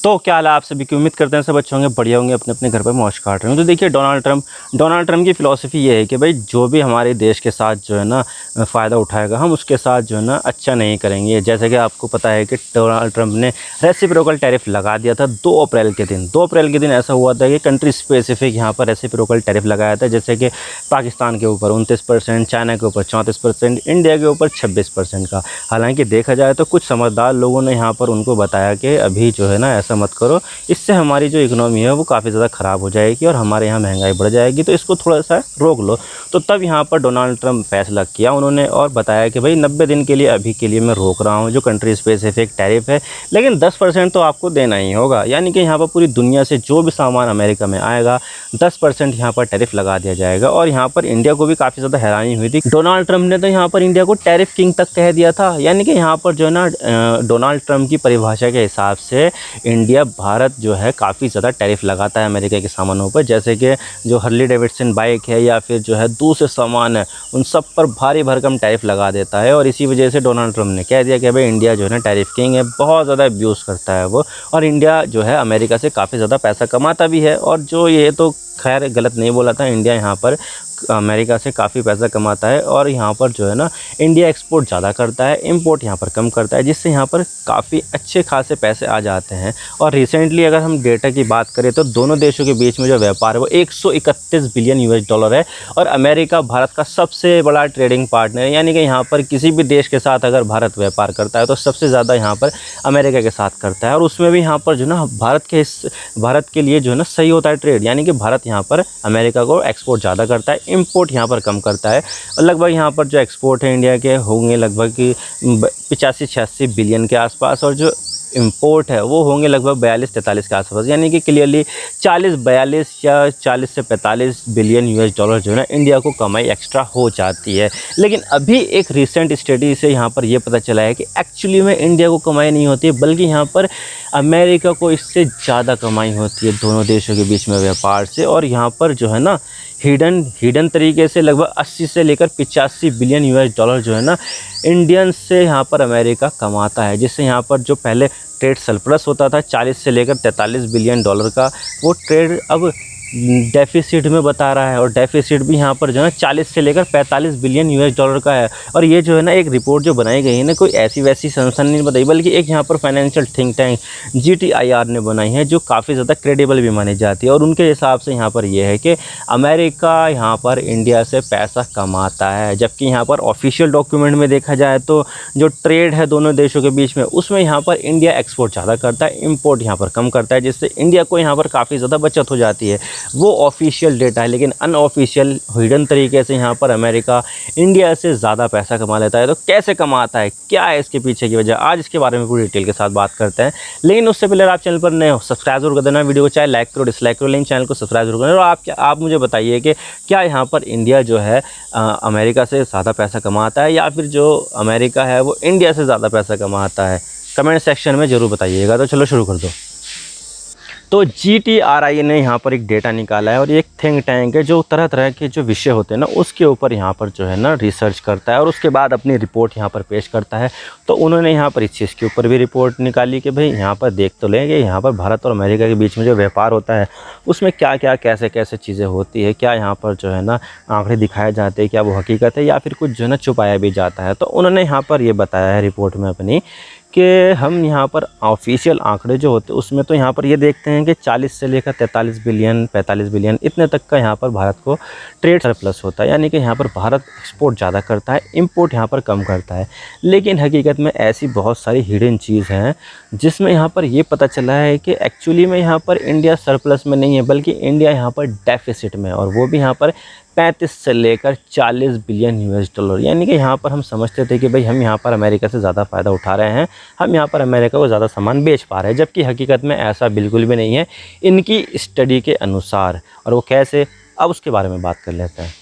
तो क्या हाल है आप सभी की। उम्मीद करते हैं सब अच्छे होंगे, बढ़िया होंगे, अपने अपने घर पर मौज काट रहे हैं। तो देखिए डोनाल्ड ट्रम्प की फ़िलॉसफी ये है कि भाई जो भी हमारे देश के साथ जो है ना फ़ायदा उठाएगा, हम उसके साथ जो है ना अच्छा नहीं करेंगे। जैसे कि आपको पता है कि डोनाल्ड ट्रम्प ने रेसिप्रोकल टैरिफ लगा दिया था 2 अप्रैल के दिन। 2 अप्रैल के दिन ऐसा हुआ था कि कंट्री स्पेसिफिक यहाँ पर रेसिप्रोकल टैरिफ लगाया था, जैसे कि पाकिस्तान के ऊपर 29%, चाइना के ऊपर 34%, इंडिया के ऊपर 26% का। हालांकि देखा जाए तो कुछ समझदार लोगों ने यहाँ पर उनको बताया कि अभी जो है ना ऐसा मत करो, इससे हमारी जो इकोनॉमी है वो काफ़ी ज़्यादा ख़राब हो जाएगी और हमारे यहाँ महंगाई बढ़ जाएगी, तो इसको थोड़ा सा रोक लो। तो तब यहाँ पर डोनाल्ड ट्रम्प फैसला किया उन्होंने और बताया कि भाई 90 दिन के लिए अभी के लिए मैं रोक रहा हूँ जो कंट्री स्पेसिफिक टैरिफ है, लेकिन 10% तो आपको देना ही होगा। यानी कि यहाँ पर पूरी दुनिया से जो भी सामान अमेरिका में आएगा 10% यहाँ पर टैरिफ लगा दिया जाएगा। और यहाँ पर इंडिया को भी काफ़ी ज़्यादा हैरानी हुई थी। डोनाल्ड ट्रम्प ने तो यहाँ पर इंडिया को टैरिफ किंग तक कह दिया था। यानी कि यहाँ पर जो है ना डोनाल्ड ट्रम्प की परिभाषा के हिसाब से भारत जो है काफ़ी ज़्यादा टैरिफ लगाता है अमेरिका के सामानों पर, जैसे कि जो हार्ले डेविडसन बाइक है या फिर जो है दूसरे सामान है उन सब पर भारी भरकम टैरिफ लगा देता है। और इसी वजह से डोनाल्ड ट्रम्प ने कह दिया कि भाई इंडिया जो है ना टैरिफ किंग है, बहुत ज़्यादा अब्यूज़ करता है वो, और इंडिया जो है अमेरिका से काफ़ी ज़्यादा पैसा कमाता भी है। और जो ये तो खैर गलत नहीं बोला था, इंडिया यहाँ पर अमेरिका से काफ़ी पैसा कमाता है और यहाँ पर जो है ना इंडिया एक्सपोर्ट ज़्यादा करता है, इंपोर्ट यहाँ पर कम करता है, जिससे यहाँ पर काफ़ी अच्छे खासे पैसे आ जाते हैं। और रिसेंटली अगर हम डेटा की बात करें तो दोनों देशों के बीच में जो व्यापार है वो 131 बिलियन यूएस डॉलर है। और अमेरिका भारत का सबसे बड़ा ट्रेडिंग पार्टनर है। यानी कि यहाँ पर किसी भी देश के साथ अगर भारत व्यापार करता है तो सबसे ज़्यादा यहाँ पर अमेरिका के साथ करता है। और उसमें भी यहाँ पर जो ना भारत के लिए जो है ना सही होता है ट्रेड, यानी कि भारत यहाँ पर अमेरिका को एक्सपोर्ट ज़्यादा करता है, इंपोर्ट यहाँ पर कम करता है। लगभग यहाँ पर जो एक्सपोर्ट है इंडिया के होंगे लगभग 85-86 बिलियन के आसपास, और जो इंपोर्ट है वो होंगे लगभग 42-43 के आसपास। यानी कि क्लियरली 40-42 या 40 से 45 बिलियन यूएस डॉलर जो है ना इंडिया को कमाई एक्स्ट्रा हो जाती है। लेकिन अभी एक रिसेंट स्टडी से यहाँ पर ये पता चला है कि एक्चुअली में इंडिया को कमाई नहीं होती है, बल्कि यहाँ पर अमेरिका को इससे ज़्यादा कमाई होती है दोनों देशों के बीच में व्यापार से। और यहाँ पर जो है ना हिडन तरीके से लगभग 80 से लेकर 85 बिलियन यूएस डॉलर जो है ना इंडियन से यहाँ पर अमेरिका कमाता है, जिससे यहाँ पर जो पहले ट्रेड सरप्लस होता था 40 से लेकर 43 बिलियन डॉलर का, वो ट्रेड अब डेफिसिट में बता रहा है। और डेफिसिट भी यहाँ पर जो है 40 से लेकर 45 बिलियन यूएस डॉलर का है। और ये जो है ना एक रिपोर्ट जो बनाई गई है ना कोई ऐसी वैसी संस्था नहीं बताई, बल्कि एक यहाँ पर फाइनेंशियल थिंक टैंक GTIR ने बनाई है, जो काफ़ी ज़्यादा क्रेडिबल भी मानी जाती है। और उनके हिसाब से यहाँ पर यह है कि अमेरिका यहाँ पर इंडिया से पैसा कमाता है, जबकि यहाँ पर ऑफिशियल डॉक्यूमेंट में देखा जाए तो जो ट्रेड है दोनों देशों के बीच में उसमें यहाँ पर इंडिया एक्सपोर्ट ज़्यादा करता है, इंपोर्ट यहाँ पर कम करता है, जिससे इंडिया को यहाँ पर काफ़ी ज़्यादा बचत हो जाती है। वो ऑफिशियल डेटा है, लेकिन अनऑफिशियल हिडन तरीके से यहाँ पर अमेरिका इंडिया से ज़्यादा पैसा कमा लेता है। तो कैसे कमाता है, क्या है इसके पीछे की वजह, आज इसके बारे में पूरी डिटेल के साथ बात करते हैं। लेकिन उससे पहले आप चैनल पर नए हो सब्सक्राइब जरूर कर देना, वीडियो को चाहे लाइक करो डिसलाइक करो, लेकिन चैनल को सब्सक्राइब जरूर करना। और आप मुझे बताइए कि क्या यहाँ पर इंडिया जो है अमेरिका से ज़्यादा पैसा कमाता है, या फिर जो अमेरिका है वो इंडिया से ज़्यादा पैसा कमाता है। कमेंट सेक्शन में ज़रूर बताइएगा। तो चलो शुरू कर दो। तो GTRI ने यहाँ पर एक डेटा निकाला है, और एक थिंक टैंक है जो तरह तरह के जो विषय होते हैं ना उसके ऊपर यहाँ पर जो है ना रिसर्च करता है और उसके बाद अपनी रिपोर्ट यहाँ पर पेश करता है। तो उन्होंने यहाँ पर इस चीज़ के ऊपर भी रिपोर्ट निकाली कि भाई यहाँ पर देख तो लेंगे यहाँ पर भारत और अमेरिका के बीच में जो व्यापार होता है उसमें क्या क्या कैसे कैसे चीज़ें होती है, क्या यहाँ पर जो है ना आंकड़े दिखाए जाते हैं, क्या वो हकीकत है या फिर कुछ जो है ना छुपाया भी जाता है। तो उन्होंने यहाँ पर ये बताया है रिपोर्ट में अपनी कि हम यहाँ पर ऑफिशियल आंकड़े जो होते हैं उसमें तो यहाँ पर ये देखते हैं कि 40 से लेकर 43 बिलियन 45 बिलियन इतने तक का यहाँ पर भारत को ट्रेड सरप्लस होता है। यानी कि यहाँ पर भारत एक्सपोर्ट ज़्यादा करता है, इंपोर्ट यहाँ पर कम करता है। लेकिन हकीकत में ऐसी बहुत सारी हिडन चीज़ हैं जिसमें यहाँ पर ये पता चला है कि एक्चुअली में यहाँ पर इंडिया सरप्लस में नहीं है, बल्कि इंडिया यहाँ पर डेफिसिट में, और वो भी यहाँ पर 35 से लेकर 40 बिलियन यूएस डॉलर। यानी कि यहाँ पर हम समझते थे कि भाई हम यहाँ पर अमेरिका से ज़्यादा फ़ायदा उठा रहे हैं, हम यहाँ पर अमेरिका को ज़्यादा सामान बेच पा रहे हैं, जबकि हकीकत में ऐसा बिल्कुल भी नहीं है इनकी स्टडी के अनुसार। और वो कैसे, अब उसके बारे में बात कर लेते हैं।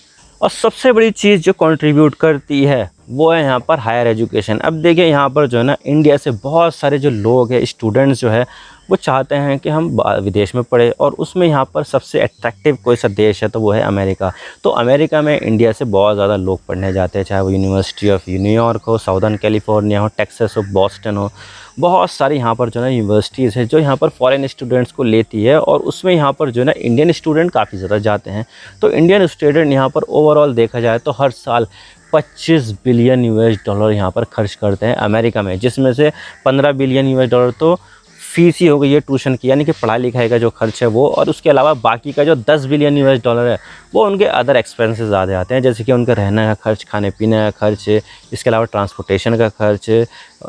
और सबसे बड़ी चीज़ जो कंट्रीब्यूट करती है वो है यहाँ पर हायर एजुकेशन। अब देखिए यहाँ पर जो है ना इंडिया से बहुत सारे जो लोग हैं, स्टूडेंट्स जो है वो चाहते हैं कि हम विदेश में पढ़े, और उसमें यहाँ पर सबसे अट्रैक्टिव कोई सा देश है तो वो है अमेरिका। तो अमेरिका में इंडिया से बहुत ज़्यादा लोग पढ़ने जाते हैं, चाहे वो यूनिवर्सिटी ऑफ न्यूयॉर्क हो, साउदर्न कैलिफोर्निया हो, टेक्सास हो, बॉस्टन हो, बहुत सारी यहाँ पर जो है यूनिवर्सिटीज़ है जो यहाँ पर फॉरेन स्टूडेंट्स को लेती है, और उसमें यहाँ पर जो है ना इंडियन स्टूडेंट काफ़ी ज़्यादा जाते हैं। तो इंडियन स्टूडेंट यहाँ पर ओवरऑल देखा जाए तो हर साल 25 बिलियन यूएस डॉलर यहाँ पर खर्च करते हैं अमेरिका में, जिसमें से 15 बिलियन यूएस डॉलर तो फ़ीस ही हो गई है ट्यूशन की, यानी कि पढ़ाई लिखाई का जो खर्च है वो, और उसके अलावा बाकी का जो 10 बिलियन यूएस डॉलर है वो उनके अदर एक्सपेंसेस ज़्यादा आते हैं, जैसे कि उनका रहने का खर्च, खाने पीने का खर्च, इसके अलावा ट्रांसपोर्टेशन का खर्च,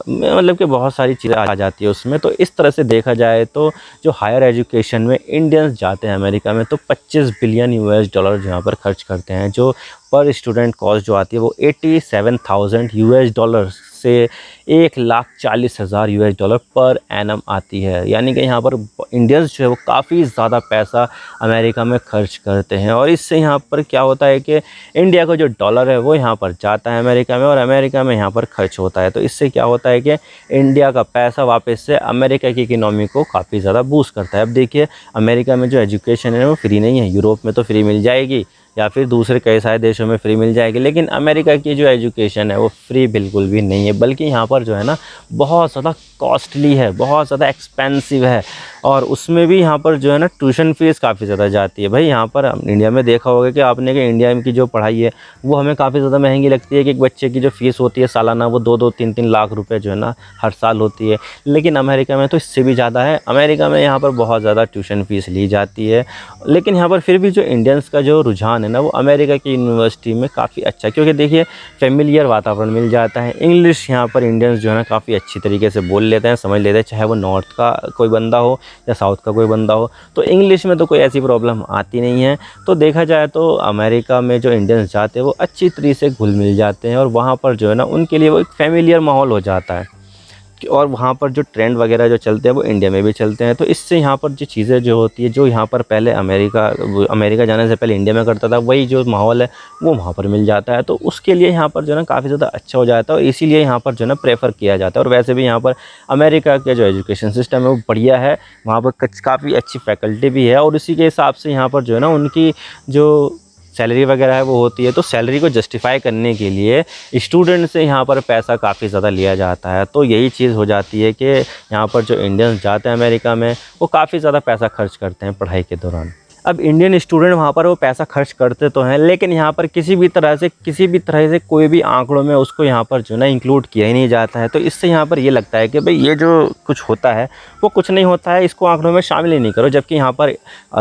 मतलब कि बहुत सारी चीज़ें आ जाती है उसमें। तो इस तरह से देखा जाए तो जो हायर एजुकेशन में इंडियंस जाते हैं अमेरिका में तो 25 बिलियन यूएस डॉलर यहाँ पर खर्च करते हैं, जो पर स्टूडेंट कॉस्ट जो आती है वो 87,000 यूएस डॉलर से 1,40,000 यूएस डॉलर पर एनम आती है। यानी कि यहाँ पर इंडियंस जो है वो काफ़ी ज़्यादा पैसा अमेरिका में खर्च करते हैं, और इससे यहाँ पर क्या होता है कि इंडिया का जो डॉलर है वो यहाँ पर जाता है अमेरिका में, और अमेरिका में यहाँ पर खर्च होता है। तो इससे क्या होता है कि इंडिया का पैसा वापस से अमेरिका की इकोनॉमी को काफ़ी ज़्यादा बूस्ट करता है। अब देखिए अमेरिका में जो एजुकेशन है वो फ्री नहीं है, यूरोप में तो फ्री मिल जाएगी या फिर दूसरे कई सारे देशों में फ्री मिल जाएगी, लेकिन अमेरिका की जो एजुकेशन है वो फ्री बिल्कुल भी नहीं है, बल्कि यहाँ पर जो है ना बहुत ज़्यादा कॉस्टली है, बहुत ज़्यादा एक्सपेंसिव है, और उसमें भी यहाँ पर जो है ना ट्यूशन फीस काफ़ी ज़्यादा जाती है। भाई यहाँ पर इंडिया में देखा होगा कि आपने कि इंडिया की जो पढ़ाई है वो हमें काफ़ी ज़्यादा महंगी लगती है, कि एक बच्चे की जो फ़ीस होती है सालाना वो 2-2, 3-3 लाख रुपए जो है ना हर साल होती है, लेकिन अमेरिका में तो इससे भी ज़्यादा है। अमेरिका में यहाँ पर बहुत ज़्यादा ट्यूशन फ़ीस ली जाती है, लेकिन यहाँ पर फिर भी जो इंडियंस का जो रुझान है ना वो अमेरिका की यूनिवर्सिटी में काफ़ी अच्छा है, क्योंकि देखिए फेमिलियर वातावरण मिल जाता है। इंग्लिश यहाँ पर इंडियंस जो है ना काफ़ी अच्छी तरीके से बोल लेते हैं, समझ लेते हैं, चाहे वो नॉर्थ का कोई बंदा हो या साउथ का कोई बंदा हो, तो इंग्लिश में तो कोई ऐसी प्रॉब्लम आती नहीं है। तो देखा जाए तो अमेरिका में जो इंडियंस जाते हैं वो अच्छी तरीके से घुल मिल जाते हैं, और वहाँ पर जो है ना उनके लिए वो एक फेमिलियर माहौल हो जाता है, और वहाँ पर जो ट्रेंड वगैरह जो चलते हैं वो इंडिया में भी चलते हैं। तो इससे यहाँ पर जो चीज़ें जो होती है, जो यहाँ पर पहले अमेरिका जाने से पहले इंडिया में करता था, वही जो माहौल है वो वहाँ पर मिल जाता है। तो उसके लिए यहाँ पर जो है ना काफ़ी ज़्यादा अच्छा हो जाता है, और इसीलिए यहाँ पर जो है ना प्रेफर किया जाता है। और वैसे भी यहाँ पर अमेरिका का जो एजुकेशन सिस्टम है वो बढ़िया है, वहाँ पर काफ़ी अच्छी फैकल्टी भी है, और इसी के हिसाब से यहाँ पर जो है ना उनकी जो सैलरी वगैरह है वो होती है। तो सैलरी को जस्टिफाई करने के लिए स्टूडेंट से यहाँ पर पैसा काफ़ी ज़्यादा लिया जाता है। तो यही चीज़ हो जाती है कि यहाँ पर जो इंडियंस जाते हैं अमेरिका में वो काफ़ी ज़्यादा पैसा खर्च करते हैं पढ़ाई के दौरान। अब इंडियन स्टूडेंट वहाँ पर वो पैसा खर्च करते तो हैं, लेकिन यहाँ पर किसी भी तरह से कोई भी आंकड़ों में उसको यहाँ पर जो ना इंक्लूड किया ही नहीं जाता है। तो इससे यहाँ पर ये लगता है कि भाई ये जो कुछ होता है वो कुछ नहीं होता है, इसको आंकड़ों में शामिल ही नहीं करो। जबकि यहाँ पर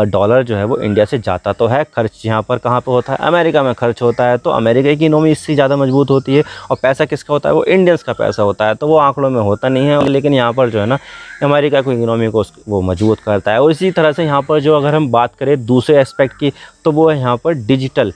डॉलर जो है वो इंडिया से जाता तो है, खर्च यहाँ पर कहाँ पर होता है, अमेरिका में खर्च होता है। तो अमेरिका की इकोनॉमी इससे ज़्यादा मजबूत होती है, और पैसा किसका होता है, वो इंडियंस का पैसा होता है। तो वो आंकड़ों में होता नहीं है, लेकिन यहाँ पर जो है ना अमेरिका की इकोनॉमी को वो मजबूत करता है। और इसी तरह से यहाँ पर जो अगर हम बात करें दूसरे एस्पेक्ट की, तो वो है यहाँ पर डिजिटल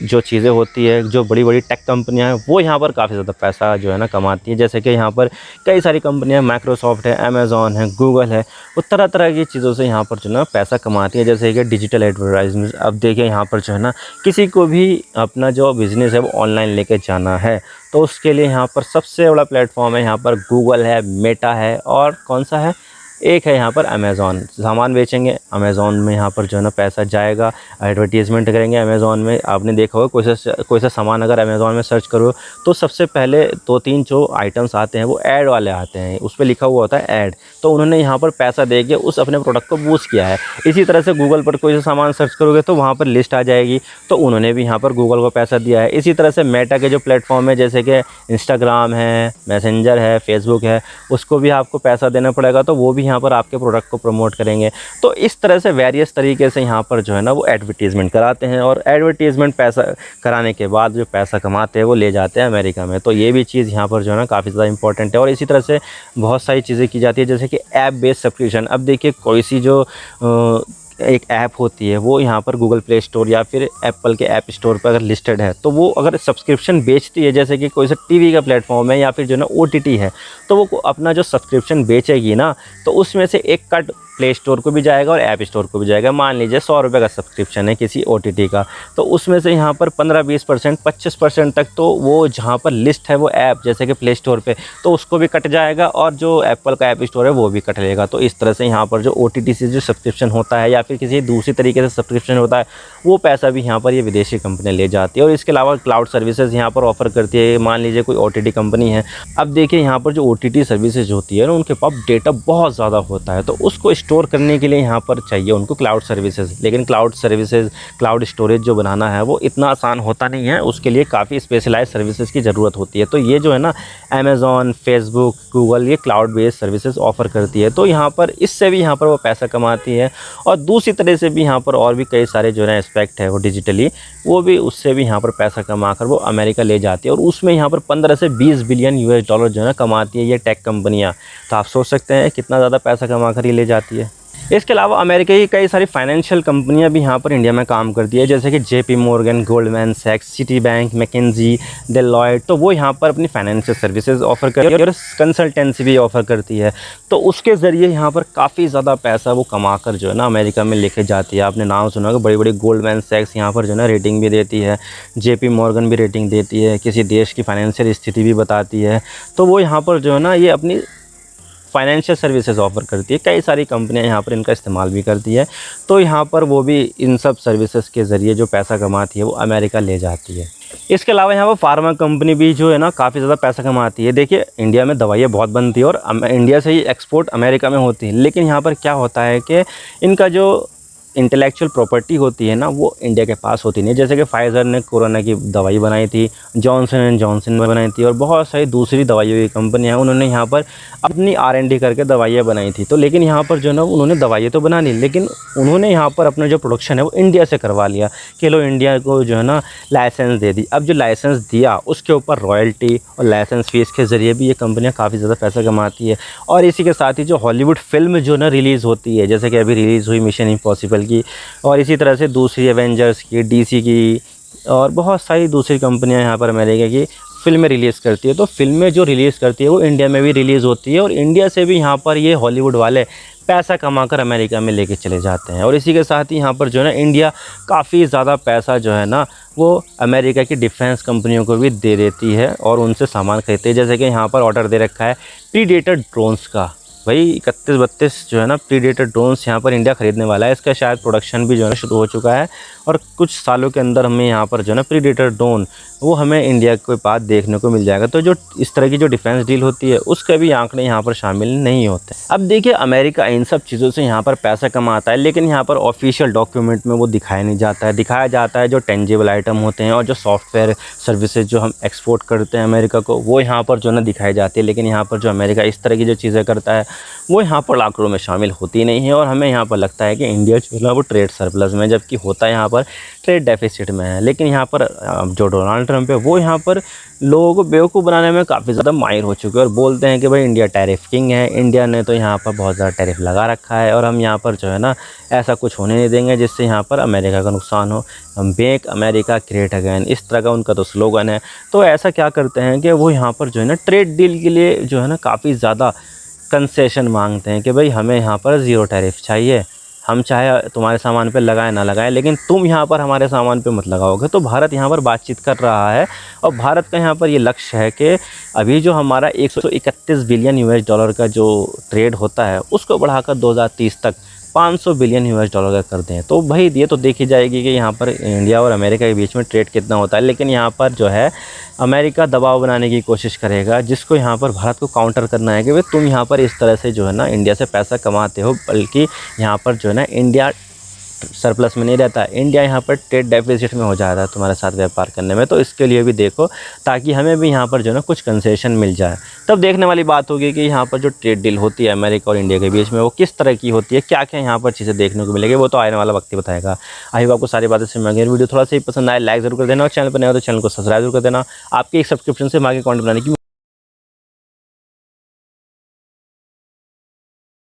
जो चीज़ें होती है, जो बड़ी बड़ी टेक कंपनियां हैं वो यहाँ पर काफ़ी ज़्यादा पैसा जो है ना कमाती हैं। जैसे कि यहाँ पर कई सारी कंपनियां, माइक्रोसॉफ्ट है, अमेज़ॉन है, गूगल है, वो तरह तरह की चीज़ों से यहाँ पर जो है ना पैसा कमाती है। जैसे कि डिजिटल एडवर्टाइजमेंट, अब देखिए यहाँ पर जो है ना किसी को भी अपना जो बिज़नेस है वो ऑनलाइन लेके जाना है, तो उसके लिए यहाँ पर सबसे बड़ा प्लेटफॉर्म है, यहाँ पर गूगल है, मेटा है, और कौन सा है, एक है यहाँ पर अमेज़ॉन। सामान बेचेंगे अमेज़ॉन में, यहाँ पर जो है ना पैसा जाएगा। एडवर्टीज़मेंट करेंगे अमेज़ॉन में, आपने देखा होगा कोई सा सामान अगर अमेज़ॉन में सर्च करो तो सबसे पहले 2-3 जो आइटम्स आते हैं वो ऐड वाले आते हैं, उस पर लिखा हुआ होता है ऐड। तो उन्होंने यहाँ पर पैसा दे के उस अपने प्रोडक्ट को बूस्ट किया है। इसी तरह से गूगल पर कोई सा सामान सर्च करोगे तो वहाँ पर लिस्ट आ जाएगी, तो उन्होंने भी यहाँ पर गूगल को पैसा दिया है। इसी तरह से मेटा के जो प्लेटफॉर्म है, जैसे कि इंस्टाग्राम है, मैसेंजर है, फेसबुक है, उसको भी आपको पैसा देना पड़ेगा, तो वो भी यहाँ पर आपके प्रोडक्ट को प्रमोट करेंगे। तो इस तरह से वेरियस तरीके से यहाँ पर जो है ना वो एडवर्टीज़मेंट कराते हैं, और एडवर्टीज़मेंट पैसा कराने के बाद जो पैसा कमाते हैं वो ले जाते हैं अमेरिका में। तो ये भी चीज़ यहाँ पर जो है ना काफ़ी ज़्यादा इंपॉर्टेंट है। और इसी तरह से बहुत सारी चीज़ें की जाती है, जैसे कि ऐप बेस्ड सब्सक्रिप्शन। अब देखिए कोई सी जो एक ऐप होती है वो यहाँ पर गूगल प्ले स्टोर या फिर एप्पल के ऐप स्टोर पर अगर लिस्टेड है, तो वो अगर सब्सक्रिप्शन बेचती है, जैसे कि कोई सा टीवी का प्लेटफॉर्म है या फिर जो ना ओटीटी है, तो वो अपना जो सब्सक्रिप्शन बेचेगी ना, तो उसमें से एक कट प्ले स्टोर को भी जाएगा और ऐप स्टोर को भी जाएगा। मान लीजिए 100 रुपये का सब्सक्रिप्शन है किसी ओटीटी का, तो उसमें से यहाँ पर 15-20%, 25% तक तो वो जहाँ पर लिस्ट है वो ऐप, जैसे कि प्ले स्टोर पे, तो उसको भी कट जाएगा, और जो एप्पल का ऐप स्टोर है वो भी कट लेगा। तो इस तरह से यहाँ पर जो ओटीटी से जो सब्सक्रिप्शन होता है या या फिर किसी दूसरी तरीके से सब्सक्रिप्शन होता है, वो पैसा भी यहाँ पर ये विदेशी कंपनियाँ ले जाती है। और इसके अलावा क्लाउड सर्विसेज यहाँ पर ऑफर करती है। मान लीजिए कोई OTT कंपनी है, अब देखिए यहाँ पर जो OTT सर्विसेज होती है ना, उनके पास डेटा बहुत ज़्यादा होता है, तो उसको स्टोर करने के लिए यहाँ पर चाहिए उनको क्लाउड सर्विसेज। लेकिन क्लाउड सर्विसेज, क्लाउड स्टोरेज जो बनाना है वो इतना आसान होता नहीं है, उसके लिए काफ़ी स्पेशलाइज सर्विसेज की ज़रूरत होती है। तो ये जो है ना अमेज़ॉन, फेसबुक, गूगल, ये क्लाउड बेस्ड सर्विसेज ऑफ़र करती है। तो यहाँ पर इससे भी यहाँ पर वो पैसा कमाती है। और दूसरी तरह से भी यहाँ पर और भी कई सारे जो है एस्पेक्ट है वो डिजिटली, वो भी उससे भी यहाँ पर पैसा कमा कर वो अमेरिका ले जाती है। और उसमें यहाँ पर 15 से 20 बिलियन US डॉलर जो है ना कमाती है ये टेक कंपनियाँ। तो आप सोच सकते हैं कितना ज़्यादा पैसा कमा कर ये ले जाती है। इसके अलावा अमेरिका की कई सारी फाइनेंशियल कंपनियां भी यहाँ पर इंडिया में काम करती है, जैसे कि JP Morgan, गोल्डमैन सैक्स, सिटी बैंक, मैकेंजी, डेलॉयट। तो वो यहाँ पर अपनी फाइनेंशियल सर्विसेज ऑफर करती है और कंसल्टेंसी भी ऑफर करती है। तो उसके ज़रिए यहाँ पर काफ़ी ज़्यादा पैसा वो कमा कर जो है ना अमेरिका में लेके जाती है। आपने नाम सुना होगा, बड़ी बड़ी गोल्डमैन सैक्स यहाँ पर जो है ना रेटिंग भी देती है, JP Morgan भी रेटिंग देती है, किसी देश की फाइनेंशियल स्थिति भी बताती है। तो वो यहाँ पर जो है ना ये अपनी फाइनेंशियल सर्विसेज ऑफ़र करती है। कई सारी कंपनियां यहाँ पर इनका इस्तेमाल भी करती है। तो यहाँ पर वो भी इन सब सर्विसेज के ज़रिए जो पैसा कमाती है वो अमेरिका ले जाती है। इसके अलावा यहाँ पर फार्मा कंपनी भी जो है ना काफ़ी ज़्यादा पैसा कमाती है। देखिए इंडिया में दवाइयाँ बहुत बनती है और इंडिया से ही एक्सपोर्ट अमेरिका में होती है। लेकिन यहाँ पर क्या होता है कि इनका जो इंटेलेक्चुअल प्रॉपर्टी होती है ना वो इंडिया के पास होती नहीं। जैसे कि फाइज़र ने कोरोना की दवाई बनाई थी, जॉनसन एंड जॉनसन ने बनाई थी, और बहुत सारी दूसरी दवाइयों की कंपनियां हैं, उन्होंने यहाँ पर अपनी R&D करके दवाइयाँ बनाई थी। तो लेकिन यहाँ पर जो है ना उन्होंने दवाइयाँ तो बना ली, लेकिन उन्होंने यहाँ पर अपना जो प्रोडक्शन है वो इंडिया से करवा लिया कि लो इंडिया को जो है ना लाइसेंस दे दी। अब जो लाइसेंस दिया उसके ऊपर रॉयल्टी और लाइसेंस फ़ीस के ज़रिए भी ये कंपनियाँ काफ़ी ज़्यादा पैसा कमाती है। और इसी के साथ ही जो हॉलीवुड फिल्म जो ना रिलीज़ होती है, जैसे कि अभी रिलीज़ हुई मिशन इम्पॉसिबल की, और इसी तरह से दूसरी एवेंजर्स की, DC की, और बहुत सारी दूसरी कंपनियां यहाँ पर अमेरिका की फ़िल्में रिलीज़ करती है। तो फिल्में जो रिलीज़ करती है वो इंडिया में भी रिलीज़ होती है, और इंडिया से भी यहाँ पर ये हॉलीवुड वाले पैसा कमाकर अमेरिका में लेके चले जाते हैं। और इसी के साथ ही यहाँ पर जो है ना इंडिया काफ़ी ज़्यादा पैसा जो है ना वो अमेरिका की डिफेंस कंपनियों को भी दे देती है और उनसे सामान खरीदती है। जैसे कि यहाँ पर ऑर्डर दे रखा है प्रीडेटर ड्रोन्स का, भाई 31-32 जो है ना प्रीडेटर ड्रोन्स यहाँ पर इंडिया ख़रीदने वाला है। इसका शायद प्रोडक्शन भी जो है ना शुरू हो चुका है, और कुछ सालों के अंदर हमें यहाँ पर जो है ना प्रीडेटर ड्रोन वो हमें इंडिया के पास देखने को मिल जाएगा। तो जो इस तरह की जो डिफेंस डील होती है उसके भी आंकड़े यहाँ पर शामिल नहीं होते। अब देखिए अमेरिका इन सब चीज़ों से यहाँ पर पैसा कमाता है, लेकिन यहाँ पर ऑफिशियल डॉक्यूमेंट में वो दिखाया नहीं जाता है। दिखाया जाता है जो टेंजिबल आइटम होते हैं और जो सॉफ्टवेयर सर्विसेज जो हम एक्सपोर्ट करते हैं अमेरिका को, वो यहाँ पर जो है ना दिखाई जाती है। लेकिन यहाँ पर जो अमेरिका इस तरह की जो चीज़ें करता है वो यहाँ पर आंकड़ों में शामिल होती नहीं है, और हमें यहाँ पर लगता है कि इंडिया जो है ना वो ट्रेड सरप्लस में, जबकि होता है यहाँ पर ट्रेड डेफिसिट में है। लेकिन यहाँ पर जो डोनाल्ड ट्रंप है वो यहाँ पर लोगों को बेवकूफ़ बनाने में काफ़ी ज़्यादा माहिर हो चुके हैं, और बोलते हैं कि भाई इंडिया टैरिफ किंग है, इंडिया ने तो यहाँ पर बहुत ज़्यादा टैरिफ लगा रखा है, और हम यहाँ पर जो है ना ऐसा कुछ होने नहीं देंगे जिससे यहाँ पर अमेरिका का नुकसान हो। हम मेक अमेरिका ग्रेट अगेन, इस तरह का उनका तो स्लोगन है। तो ऐसा क्या करते हैं कि वो यहाँ पर जो है ना ट्रेड डील के लिए जो है ना काफ़ी ज़्यादा कंसेशन मांगते हैं कि भाई हमें यहाँ पर ज़ीरो टैरिफ चाहिए, हम चाहे तुम्हारे सामान पे लगाएं ना लगाएं, लेकिन तुम यहाँ पर हमारे सामान पे मत लगाओगे। तो भारत यहाँ पर बातचीत कर रहा है, और भारत का यहाँ पर ये लक्ष्य है कि अभी जो हमारा 131 बिलियन US डॉलर का जो ट्रेड होता है उसको बढ़ाकर 2030 तक 500 बिलियन US डॉलर का कर दें। तो भाई ये तो देखी जाएगी कि यहाँ पर इंडिया और अमेरिका के बीच में ट्रेड कितना होता है। लेकिन यहाँ पर जो है अमेरिका दबाव बनाने की कोशिश करेगा, जिसको यहाँ पर भारत को काउंटर करना है कि भाई तुम यहाँ पर इस तरह से जो है ना इंडिया से पैसा कमाते हो, बल्कि यहाँ पर जो है ना इंडिया सरप्लस में नहीं रहता, इंडिया यहाँ पर ट्रेड डेफिसिट में हो जाता है तुम्हारे साथ व्यापार करने में। तो इसके लिए भी देखो, ताकि हमें भी यहाँ पर जो है ना कुछ कंसेशन मिल जाए। तब देखने वाली बात होगी कि यहाँ पर जो ट्रेड डील होती है अमेरिका और इंडिया के बीच में वो किस तरह की होती है, क्या क्या यहाँ पर चीज़ें देखने को मिलेगी, वो तो आने वाला वक्त ही बताएगा। आई होप आपको सारी बातें समझ में आ गई। वीडियो थोड़ा सा ही पसंद आए लाइक ज़रूर कर देना, और चैनल पर नया हो तो चैनल को सब्सक्राइब जरूर कर देना। आपकी एक सब्सक्रिप्शन से हम आगे कंटेंट बनाने की